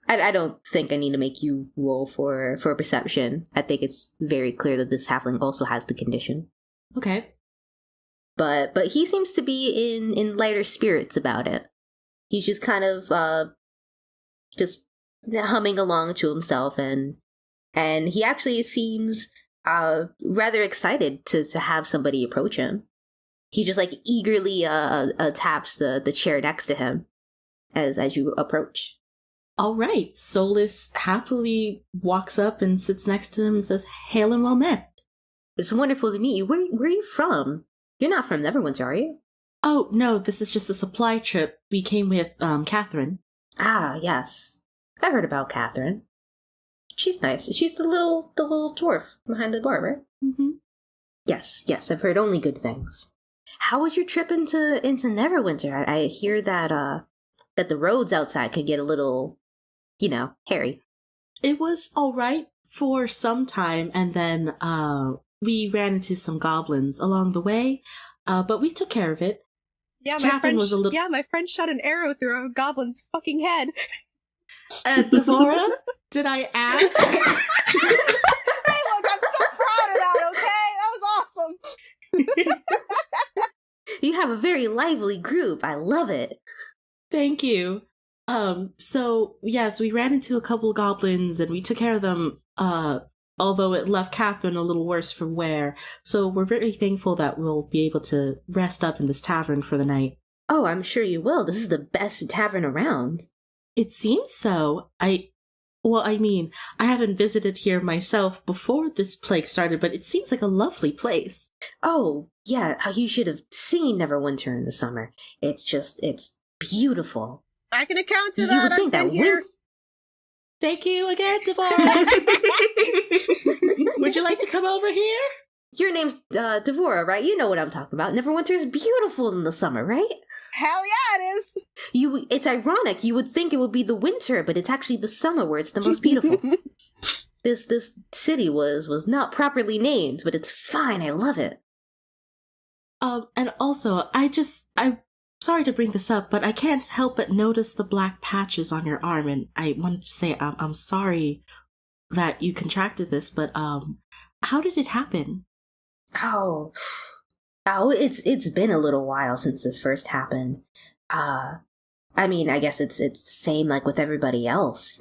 don't think I need to make you roll for perception. I think it's very clear that this halfling also has the condition. Okay. But he seems to be in lighter spirits about it. He's just kind of just humming along to himself, and he actually seems rather excited to have somebody approach him. He just like eagerly taps the chair next to him as you approach. All right. Solis happily walks up and sits next to him and says, "Hail and well met." It's wonderful to meet you. Where are you from? You're not from Neverwinter, are you? Oh, no, this is just a supply trip. We came with Catherine. Ah, yes. I heard about Catherine. She's nice. She's the little dwarf behind the bar, right? Mm-hmm. Yes, I've heard only good things. How was your trip into Neverwinter? I hear that the roads outside could get a little, hairy. It was all right for some time, and then we ran into some goblins along the way, but we took care of it. Yeah, my friend shot an arrow through a goblin's fucking head. Devora, did I ask? Hey, look, I'm so proud of that, okay? That was awesome. You have a very lively group. I love it. Thank you. So, yes, we ran into a couple of goblins and we took care of them, although it left Catherine a little worse for wear. So we're very thankful that we'll be able to rest up in this tavern for the night. Oh, I'm sure you will. This is the best tavern around. It seems so. I haven't visited here myself before this plague started, but it seems like a lovely place. Oh, yeah, you should have seen Neverwinter in the summer. It's beautiful. I can account to You that. would think I've that been here. winter... Thank you again, Devora. Would you like to come over here? Your name's Devora, right? You know what I'm talking about. Neverwinter is beautiful in the summer, right? Hell yeah, it is. It's ironic. You would think it would be the winter, but it's actually the summer where it's the most beautiful. This city was not properly named, but it's fine. I love it. And also, I'm sorry to bring this up, but I can't help but notice the black patches on your arm, and I wanted to say I'm sorry that you contracted this, but how did it happen? Oh, it's been a little while since this first happened. I mean, I guess it's the same like with everybody else.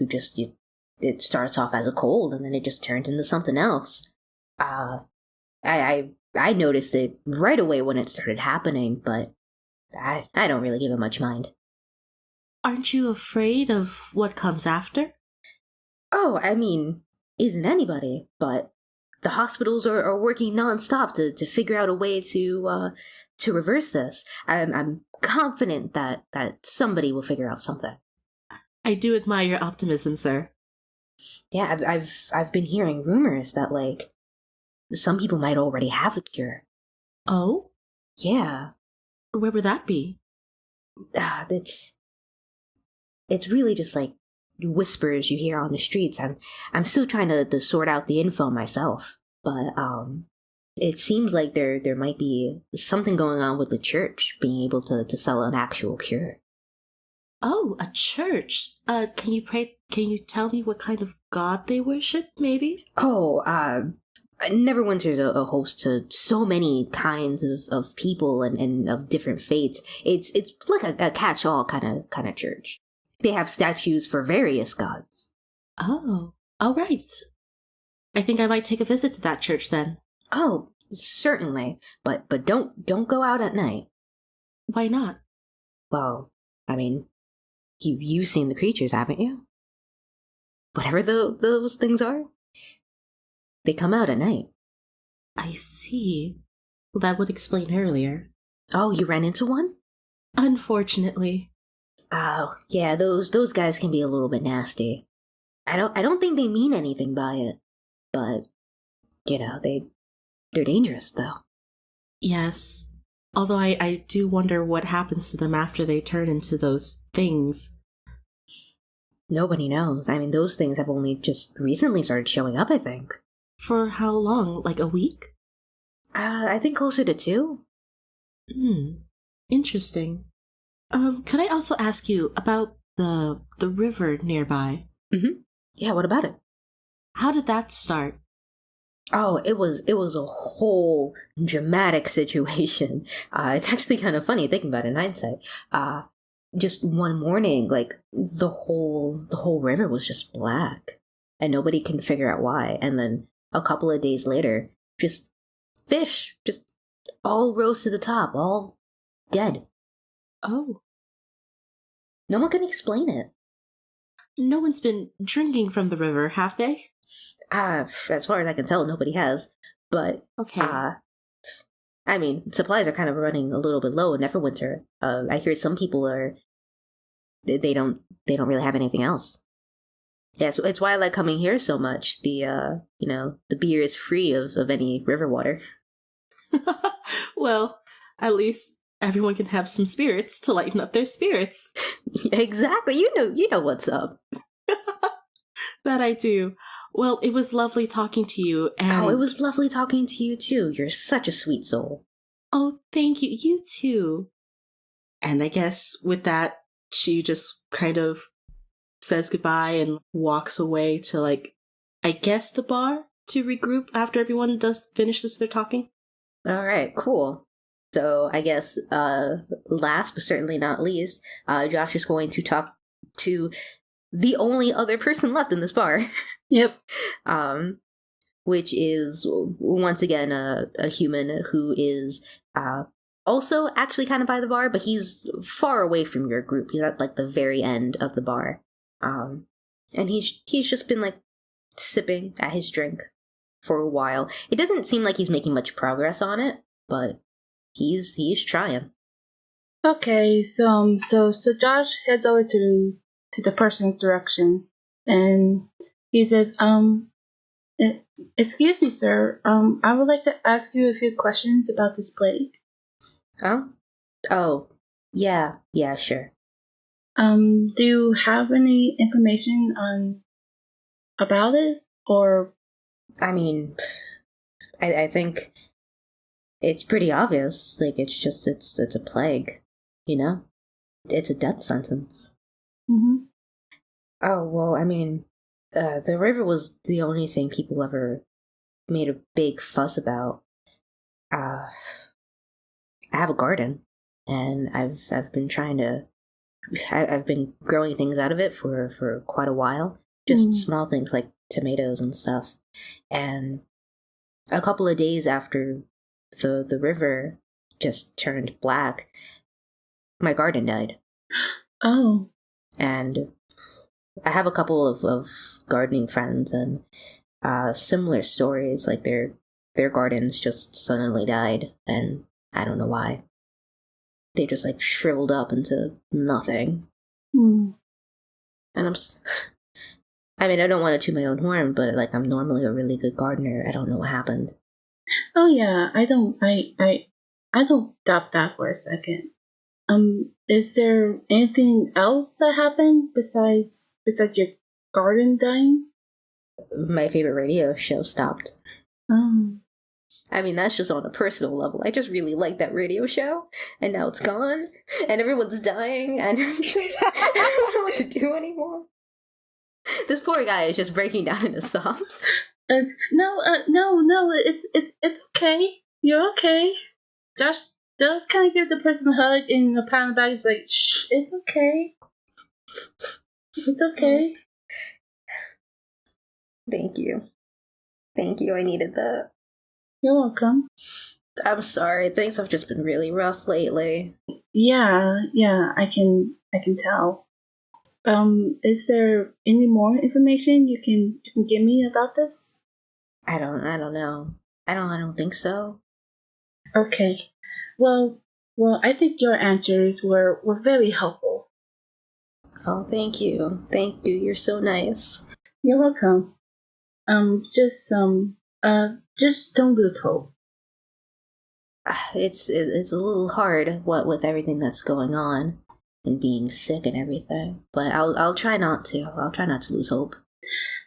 It starts off as a cold and then it just turns into something else. I noticed it right away when it started happening, but I don't really give it much mind. Aren't you afraid of what comes after? Oh, I mean, isn't anybody, but the hospitals are working nonstop to figure out a way to reverse this. I'm confident that somebody will figure out something. I do admire your optimism, sir. Yeah, I've been hearing rumors that like some people might already have a cure. Oh? Yeah, Where would that be? it's really just like whispers you hear on the streets. I'm still trying to sort out the info myself, but it seems like there might be something going on with the church being able to sell an actual cure. Oh, a church. Can you tell me what kind of god they worship, maybe? Oh, Neverwinter's a host to so many kinds of people and of different faiths. It's like a catch-all kind of church. They have statues for various gods. Oh, all right. I think I might take a visit to that church then. Oh, certainly, but don't go out at night. Why not? Well, I mean, you've seen the creatures, haven't you? Whatever those things are, they come out at night. I see. Well, that would explain earlier. Oh, you ran into one? Unfortunately. Oh, yeah, those guys can be a little bit nasty. I don't think they mean anything by it, but you know, they're dangerous though. Yes. Although I do wonder what happens to them after they turn into those things. Nobody knows. I mean, those things have only just recently started showing up, I think. For how long? Like a week? I think closer to 2. Interesting. Could I also ask you about the river nearby? Mm-hmm. Yeah, what about it? How did that start? Oh, it was a whole dramatic situation. It's actually kind of funny thinking about it in hindsight. Just one morning, like the whole river was just black, and nobody can figure out why. And then a couple of days later, just fish, just all rose to the top, all dead. Oh. No one can explain it. No one's been drinking from the river, have they? As far as I can tell, nobody has. But Okay. I mean, supplies are kind of running a little bit low in Neverwinter. I hear some people they don't really have anything else. Yeah, so it's why I like coming here so much. The the beer is free of any river water. Well, at least everyone can have some spirits to lighten up their spirits. Exactly. You know what's up. That I do. Well, it was lovely talking to you, and Oh, it was lovely talking to you too. You're such a sweet soul. oh, thank you. You too. And I guess with that, she just kind of says goodbye and walks away to, like, I guess the bar to regroup after everyone does finish their talking. All right, cool. So I guess last but certainly not least, Josh is going to talk to the only other person left in this bar. Yep. Which is once again a human who is also actually kind of by the bar, but he's far away from your group. He's at like the very end of the bar, and he's just been like sipping at his drink for a while. It doesn't seem like he's making much progress on it, but he's trying. Okay, so Josh heads over to the person's direction, and he says, excuse me, sir. I would like to ask you a few questions about this plague. Oh, yeah, sure. Do you have any information about it, or? I mean, I think it's pretty obvious. Like, it's a plague, you know? It's a death sentence. Mm-hmm. Oh, well, I mean, the river was the only thing people ever made a big fuss about. I have a garden, and I've been trying to. I've been growing things out of it for quite a while. Just small things like tomatoes and stuff. And a couple of days after the river just turned black, my garden died. Oh. And I have a couple of gardening friends, and similar stories, like their gardens just suddenly died, and I don't know why. They just like shriveled up into nothing. Hmm. And I mean, I don't want to toot my own horn, but like I'm normally a really good gardener. I don't know what happened. Oh yeah, I don't doubt that for a second. Is there anything else that happened besides your garden dying? My favorite radio show stopped. Oh. I mean, that's just on a personal level. I just really like that radio show, and now it's gone, and everyone's dying, and I don't know what to do anymore. This poor guy is just breaking down into sobs. No, it's okay. You're okay. Just kind of give the person a hug and a pat on the back. It's like, shh, it's okay. It's okay. Thank you. I needed that. You're welcome. I'm sorry. Things have just been really rough lately. Yeah, I can tell. Is there any more information you can give me about this? I don't know. I don't think so. Okay. Well, I think your answers were very helpful. Oh, thank you. You're so nice. You're welcome. Just don't lose hope. It's a little hard with everything that's going on and being sick and everything, but I'll try not to. I'll try not to lose hope.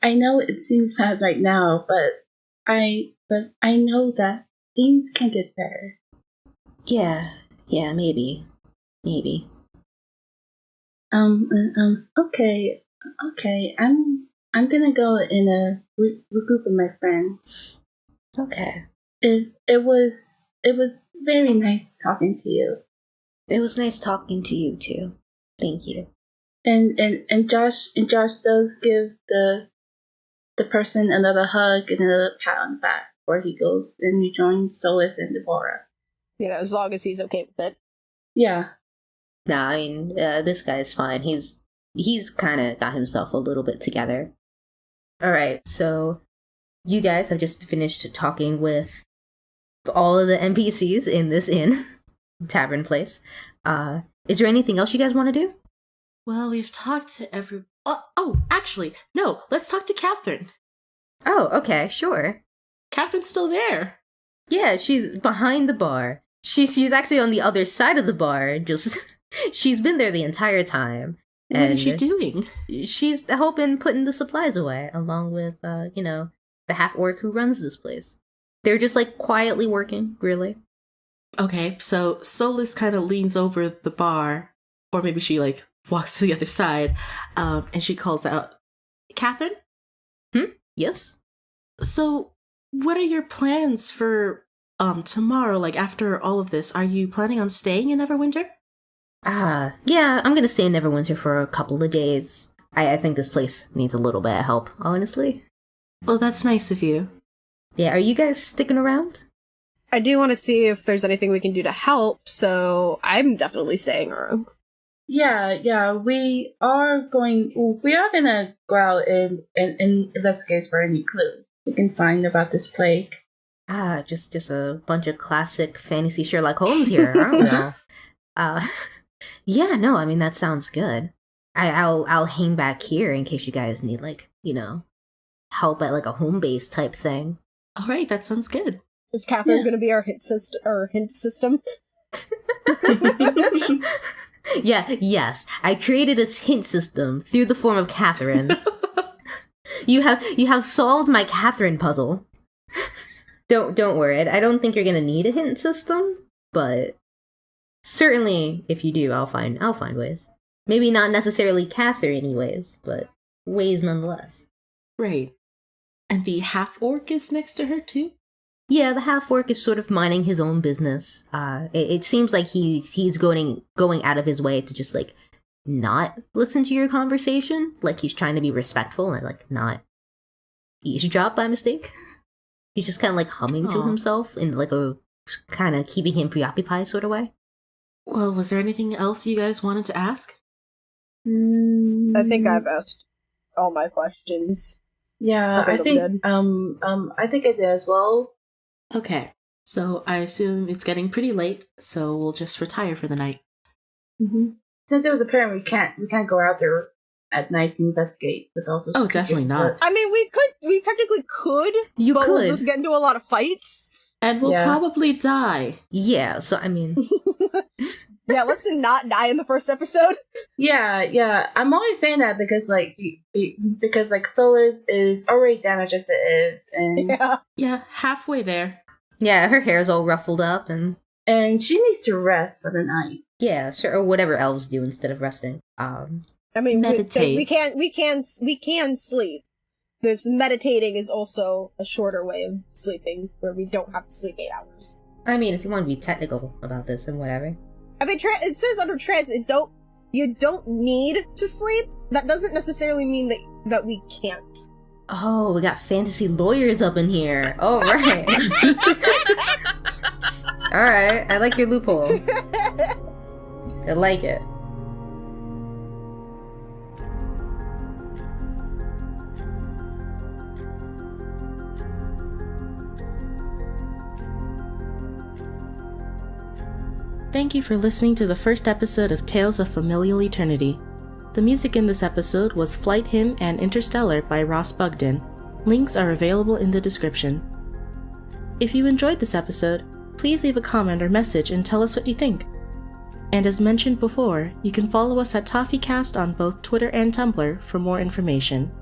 I know it seems bad right now, but I know that things can get better. Yeah, maybe. Okay. I'm gonna go and regroup with my friends. Okay. It was very nice talking to you. It was nice talking to you too. Thank you. And Josh does give the person another hug and another pat on the back before he goes and rejoins Solis and Devora. As long as he's okay with it. Yeah. Nah, I mean, this guy's fine. He's kind of got himself a little bit together. All right, so you guys have just finished talking with all of the NPCs in this inn, tavern place. Is there anything else you guys want to do? Well, we've talked to every... Oh, actually, no, let's talk to Catherine. Oh, okay, sure. Catherine's still there. Yeah, she's behind the bar. She's actually on the other side of the bar, just... She's been there the entire time. What is she doing? She's helping putting the supplies away, along with, the half-orc who runs this place. They're just, like, quietly working, really. Okay, so Solis kind of leans over the bar, or maybe she, like, walks to the other side, and she calls out, Catherine? Yes? So, what are your plans for, tomorrow, like, after all of this? Are you planning on staying in Neverwinter? Yeah, I'm gonna stay in Neverwinter for a couple of days. I think this place needs a little bit of help, honestly. Well, that's nice of you. Yeah, are you guys sticking around? I do want to see if there's anything we can do to help, so I'm definitely staying around. Yeah, we are gonna go out and investigate for any clues we can find about this plague. Just a bunch of classic fantasy Sherlock Holmes here, aren't we? Yeah, no, I mean, that sounds good. I'll hang back here in case you guys need, like, help at, like, a home base type thing. All right, that sounds good. Is Catherine going to be our hint system? Yes. I created a hint system through the form of Catherine. You have solved my Catherine puzzle. Don't worry. I don't think you're gonna need a hint system, but certainly if you do, I'll find ways. Maybe not necessarily Catherine ways, but ways nonetheless. Right. And the half-orc is next to her too? Yeah, the half-orc is sort of minding his own business. It seems like he's going out of his way to just, like, not listen to your conversation. Like, he's trying to be respectful and, like, not eavesdrop by mistake. He's just kind of, like, humming to himself in, like, a kind of keeping him preoccupied sort of way. Well, was there anything else you guys wanted to ask? I think I've asked all my questions. Yeah, I think I'm I think I did as well. Okay, so I assume it's getting pretty late, so we'll just retire for the night. Mm-hmm. Since it was apparent we can't go out there at night and investigate with all those Oh, creatures, definitely not. I mean, we technically could, You but could. we'll just get into a lot of fights. And we'll Yeah. probably die. Yeah, so I mean, Yeah, let's not die in the first episode. Yeah. I'm always saying that because because Solis is already damaged as it is, and Yeah. Yeah, halfway there. yeah, her hair's all ruffled up, and she needs to rest for the night. yeah, sure, or whatever elves do instead of resting. I mean, Meditate. we can sleep. There's meditating is also a shorter way of sleeping, where we don't have to sleep 8 hours. I mean, if you want to be technical about this and whatever. I mean, it says under trans, you don't need to sleep. That doesn't necessarily mean that we can't. Oh, we got fantasy lawyers up in here. Oh, right. Alright, I like your loophole. I like it. Thank you for listening to the first episode of Tales of Familial Eternity. The music in this episode was Flight Hymn and Interstellar by Ross Bugden. Links are available in the description. If you enjoyed this episode, please leave a comment or message and tell us what you think. And as mentioned before, you can follow us at ToffeeCast on both Twitter and Tumblr for more information.